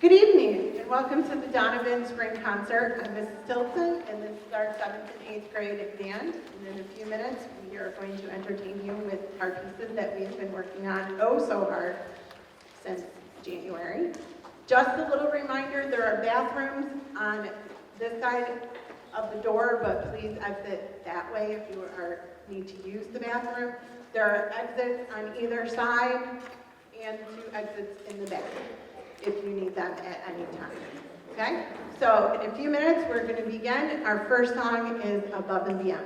Good evening, and welcome to the Donovan Spring Concert. I'm Mrs. Tilton, and this is our 7th and 8th grade band. And in a few minutes, we are going to entertain you with our pieces that we've been working on so hard since January. Just a little reminder, there are bathrooms on this side of the door, but please exit that way if you need to use the bathroom. There are exits on either side and 2 exits in the back if you need them at any time. Okay? So in a few minutes, we're going to begin. Our first song is Above and Beyond.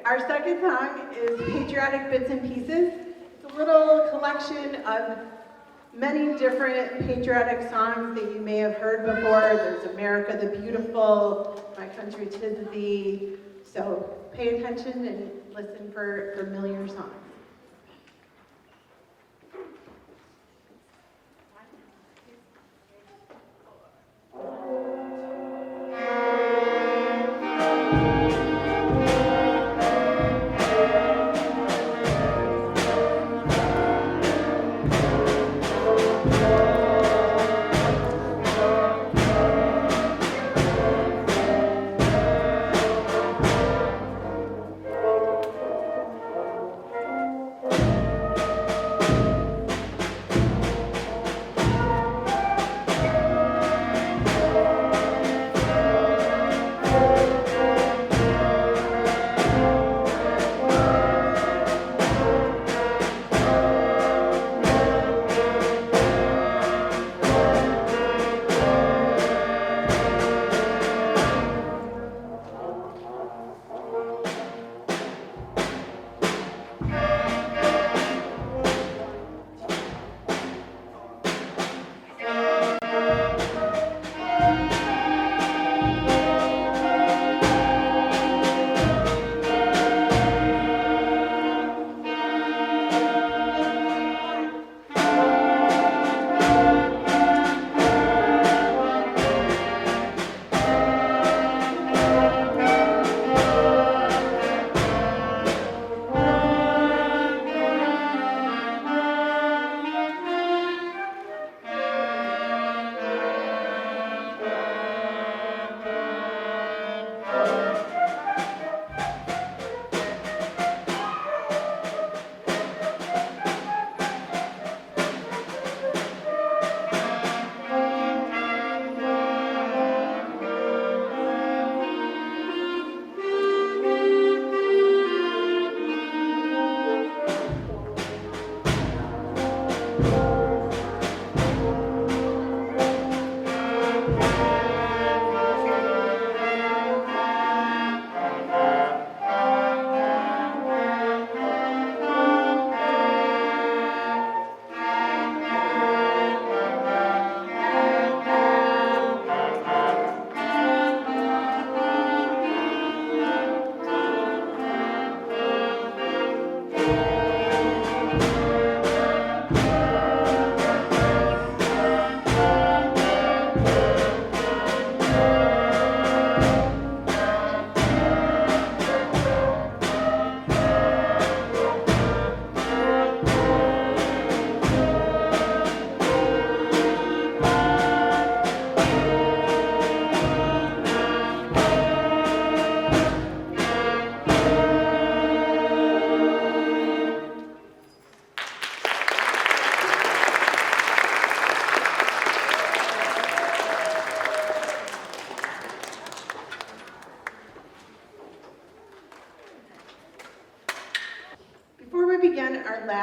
Our second song is Patriotic Bits and Pieces. It's a little collection of many different patriotic songs that you may have heard before. There's America the Beautiful, My Country 'Tis Thee. So pay attention and listen for familiar songs.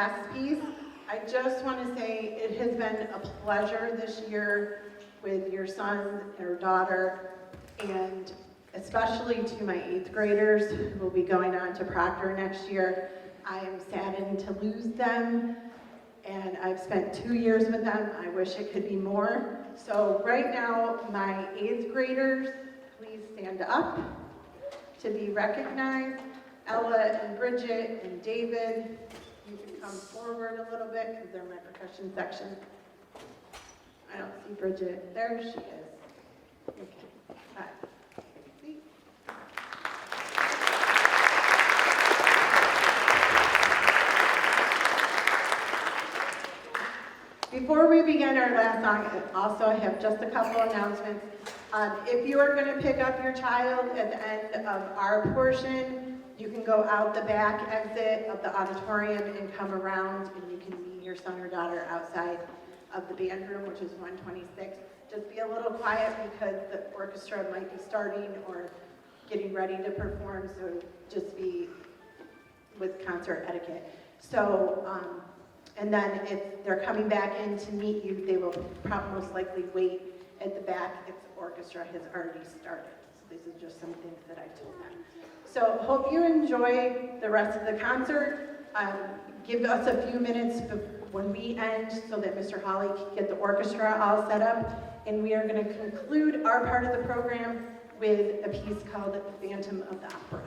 last piece, I just want to say it has been a pleasure this year with your son or daughter, and especially to my 8th graders who will be going on to Proctor next year. I am saddened to lose them, and I've spent 2 years with them. I wish it could be more. So right now, my 8th graders, please stand up to be recognized. Ella and Bridget and David, you can come forward a little bit because they're my percussion section. I don't see Bridget. There she is. Okay. Hi. See? Before we begin our last song, I also have just a couple announcements. If you are going to pick up your child at the end of our portion, you can go out the back exit of the auditorium and come around, and you can meet your son or daughter outside of the band room, which is 126. Just be a little quiet because the orchestra might be starting or getting ready to perform, so just be with concert etiquette. So, and then if they're coming back in to meet you, they will probably most likely wait at the back if the orchestra has already started. So these are just some things that I told them. So hope you enjoy the rest of the concert. Give us a few minutes when we end so that Mr. Hawley can get the orchestra all set up. And we are going to conclude our part of the program with a piece called Phantom of the Opera.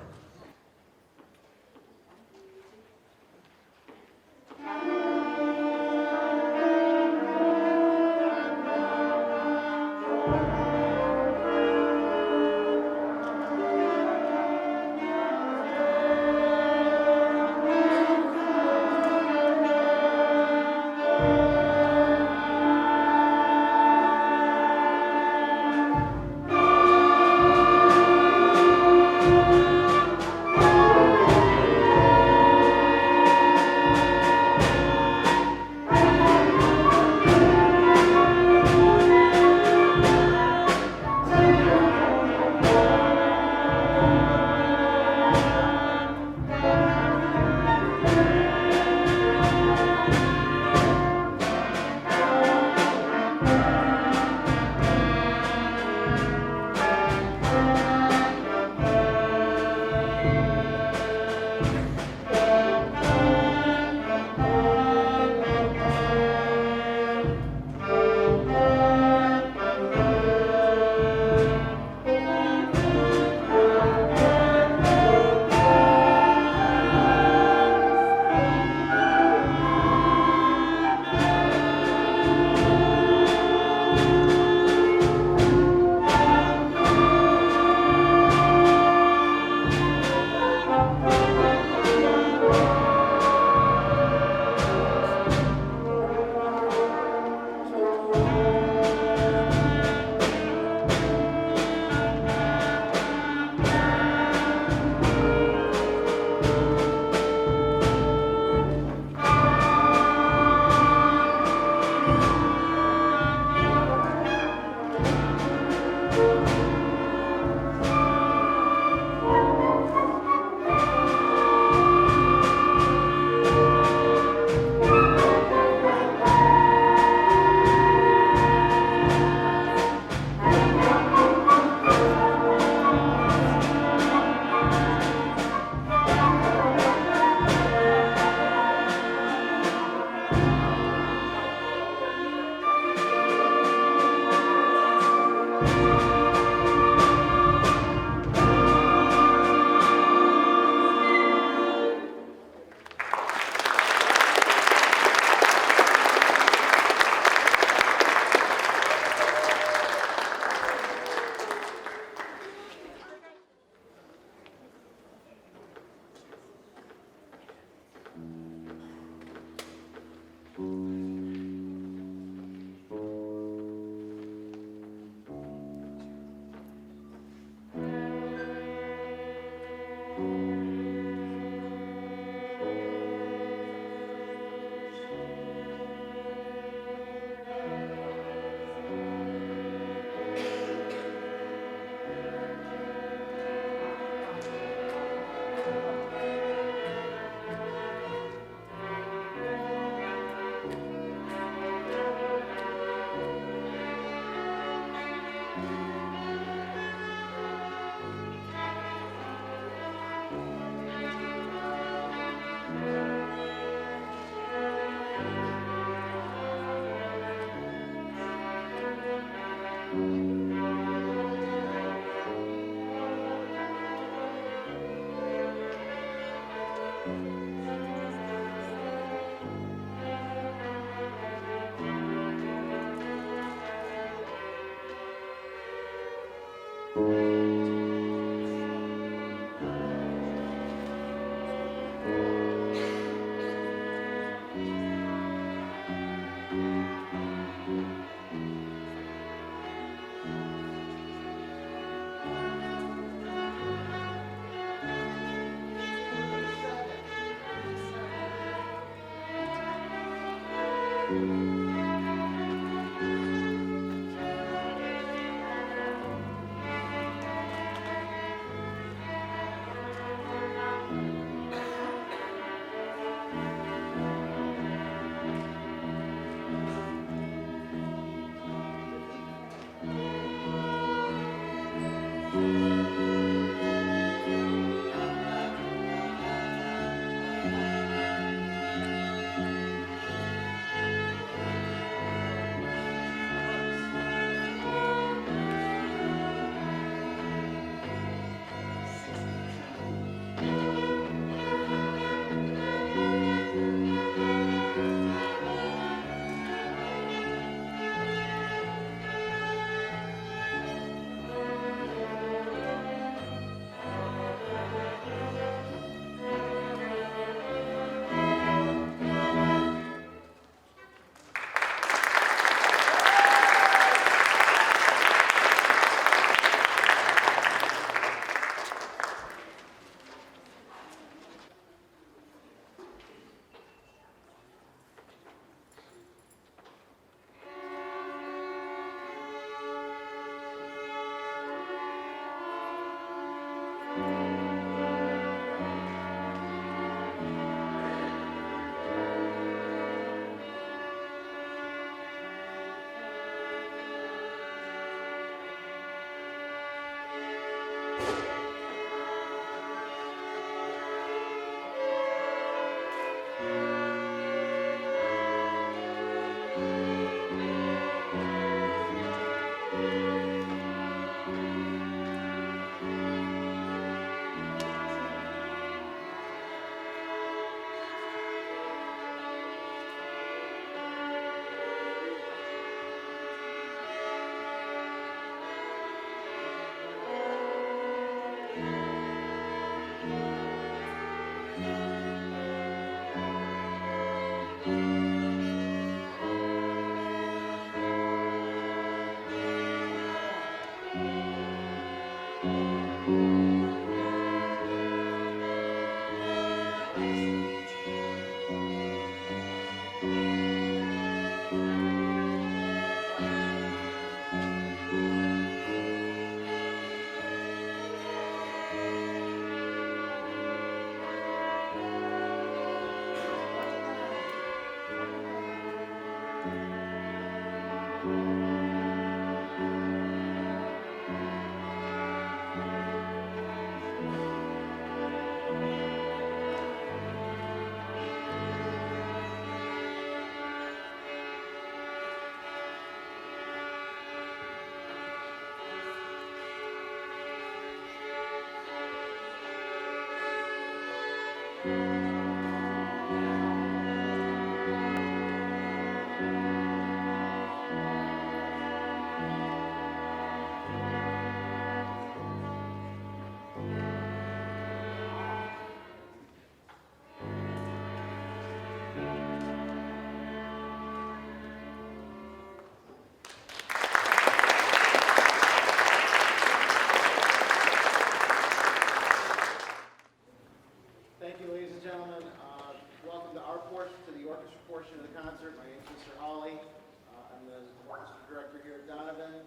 portion of the concert. My name is Mr. Hawley. I'm the orchestra director here at Donovan.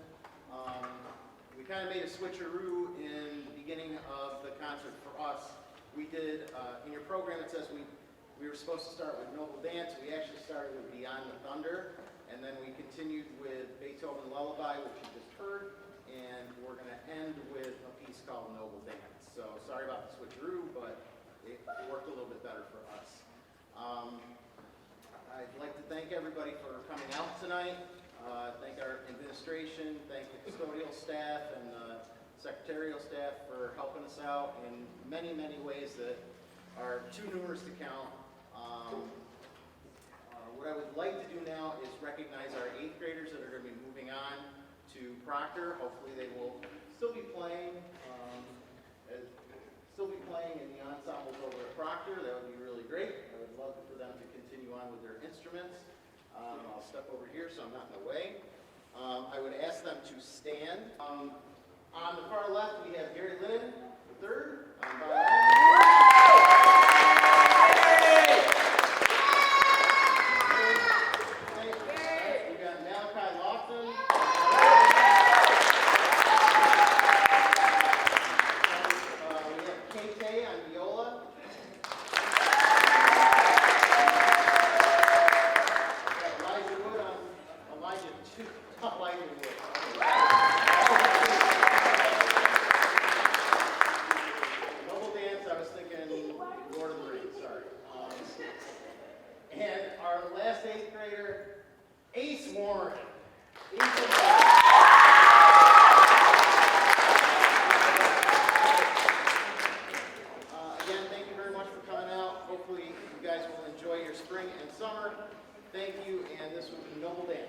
We kind of made a switcheroo in the beginning of the concert for us. We did, in your program it says we were supposed to start with Noble Dance. We actually started with Beyond the Thunder, and then we continued with Beethoven Lullaby, which you just heard, and we're going to end with a piece called Noble Dance. So sorry about the switcheroo, but it worked a little bit better for us. I'd like to thank everybody for coming out tonight. thank our administration, thank the custodial staff and secretarial staff for helping us out in many, many ways that are too numerous to count. What I would like to do now is recognize our 8th graders that are going to be moving on to Proctor. Hopefully they will still be playing, in the ensembles over at Proctor. That would be really great. I would love for them to continue on with their instruments. I'll step over here so I'm not in the way. I would ask them to stand. On the far left, we have Gary Lynn, the third. We got Malachi Lofton. We have KK on viola. Elijah Wood on Elijah Wood. Noble dance, I was thinking Lord of the Rings, sorry. And our last 8th grader, Ace Warren. Again, thank you very much for coming out. Hopefully you guys will enjoy your spring and summer. Thank you, and this will be Noble Dance.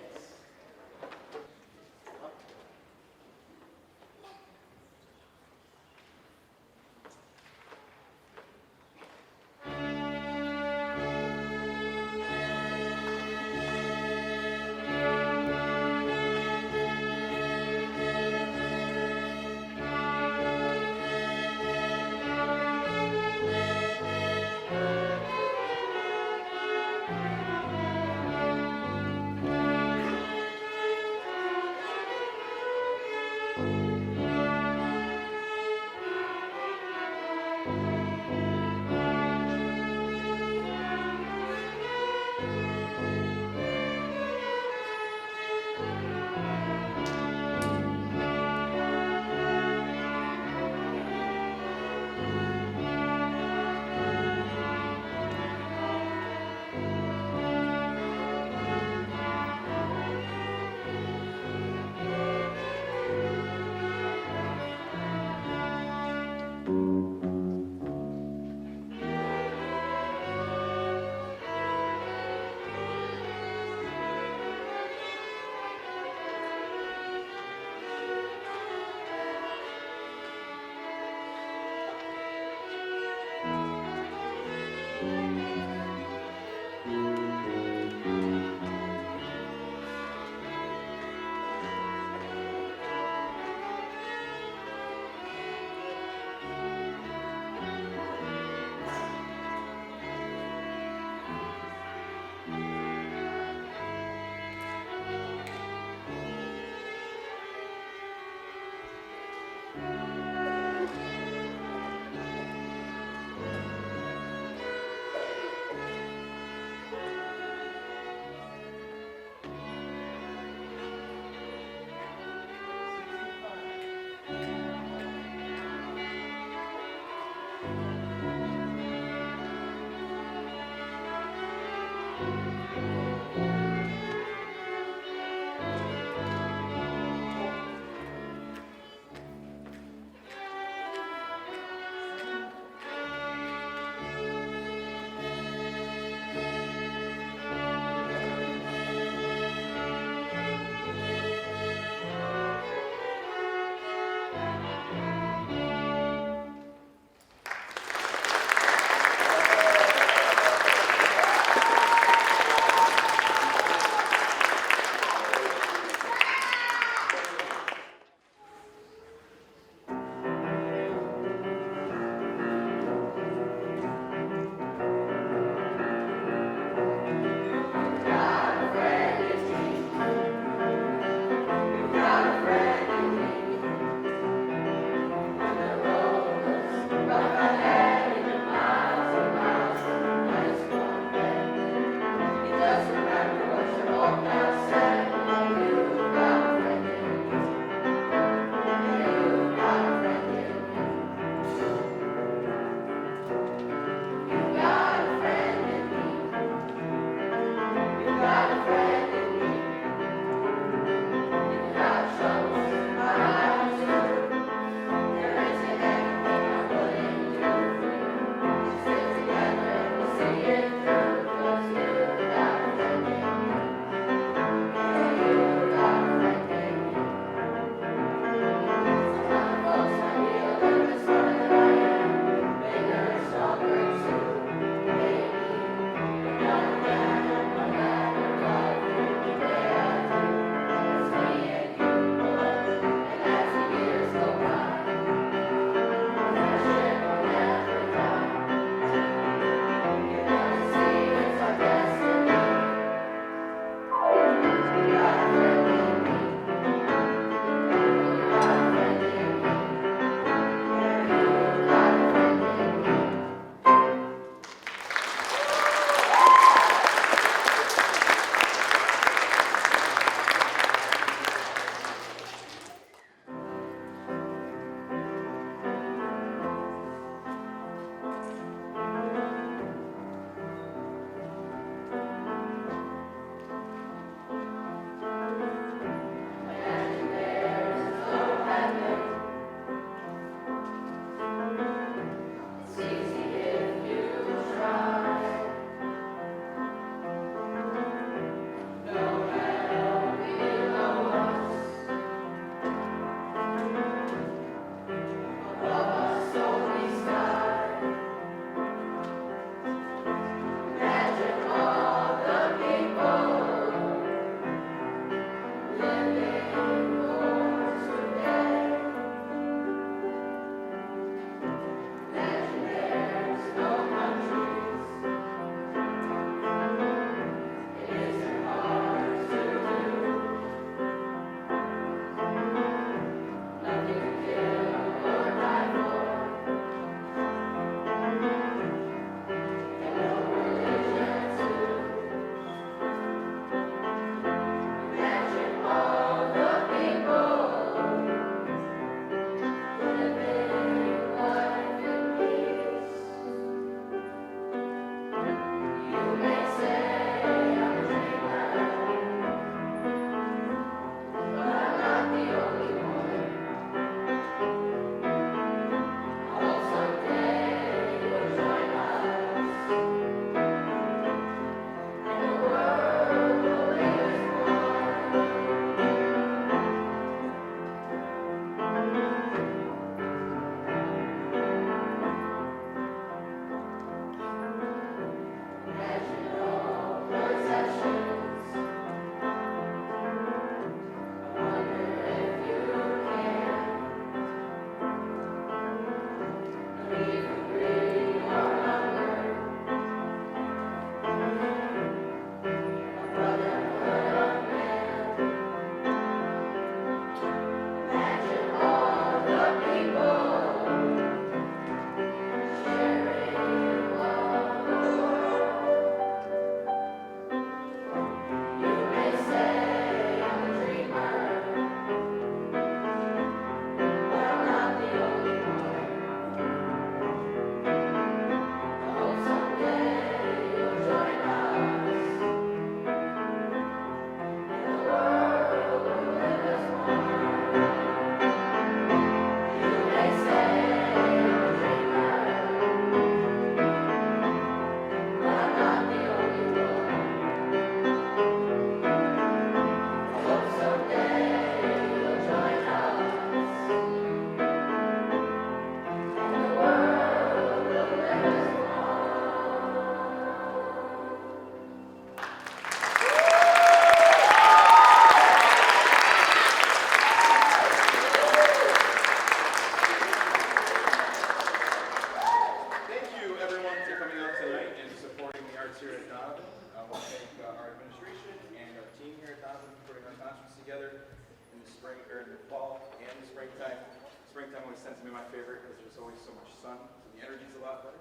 tends to be my favorite because there's always so much sun, so the energy's a lot better.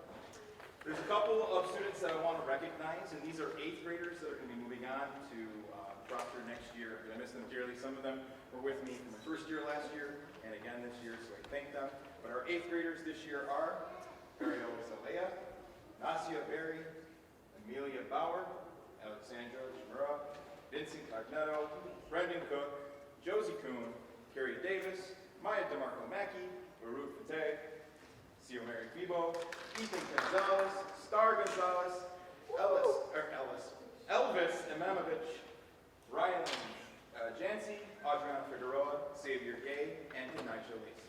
There's a couple of students that I want to recognize, and these are 8th graders that are going to be moving on to Proctor next year. I miss them dearly. Some of them were with me from the first year last year and again this year, so I thank them. But our 8th graders this year are Mario Zalea, Nasia Berry, Amelia Bauer, Alexandra Chimura, Vincent Cognetto, Brendan Cook, Josie Kuhn, Carrie Davis, Maya DeMarco Mackey, Baruch Fateh, Cio Mary Fibo, Ethan Gonzalez, Star Gonzalez, Elvis Imamovich, Ryan Jancy, Adriana Figueroa, Xavier Gay, and Nigel Lacy.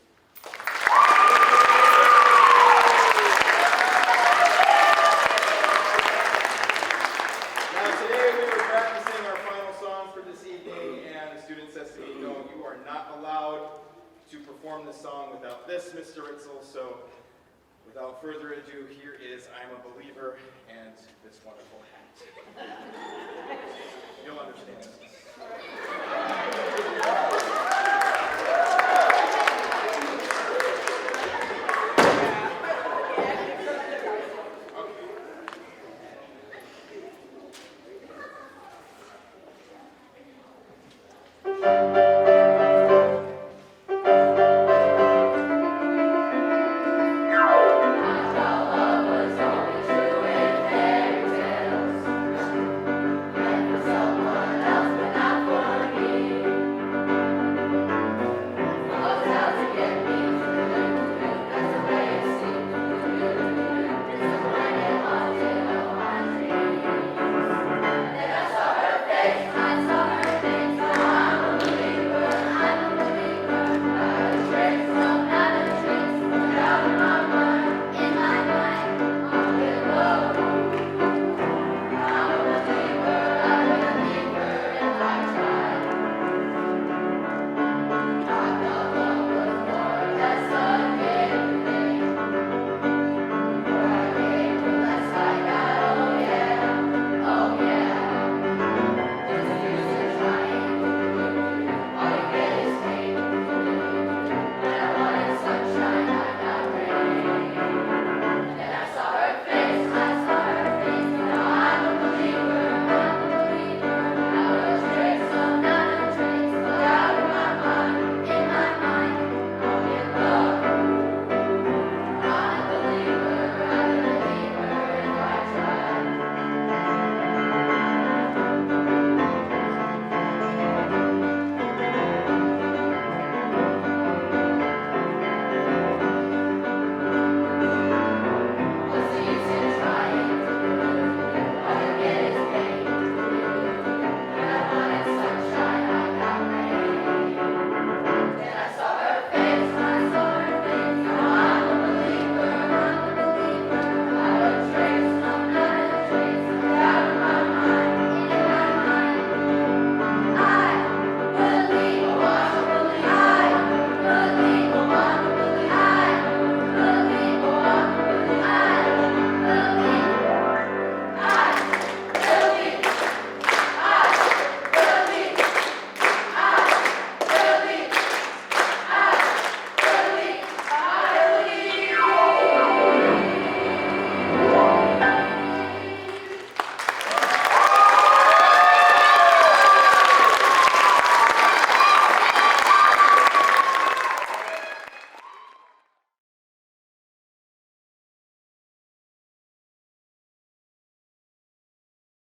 Now today we were practicing our final song for this evening, and the student says to me, no, you are not allowed to perform this song without this, Mr. Ritzel, so without further ado, here is I'm a Believer and this wonderful hat. You'll understand. Okay.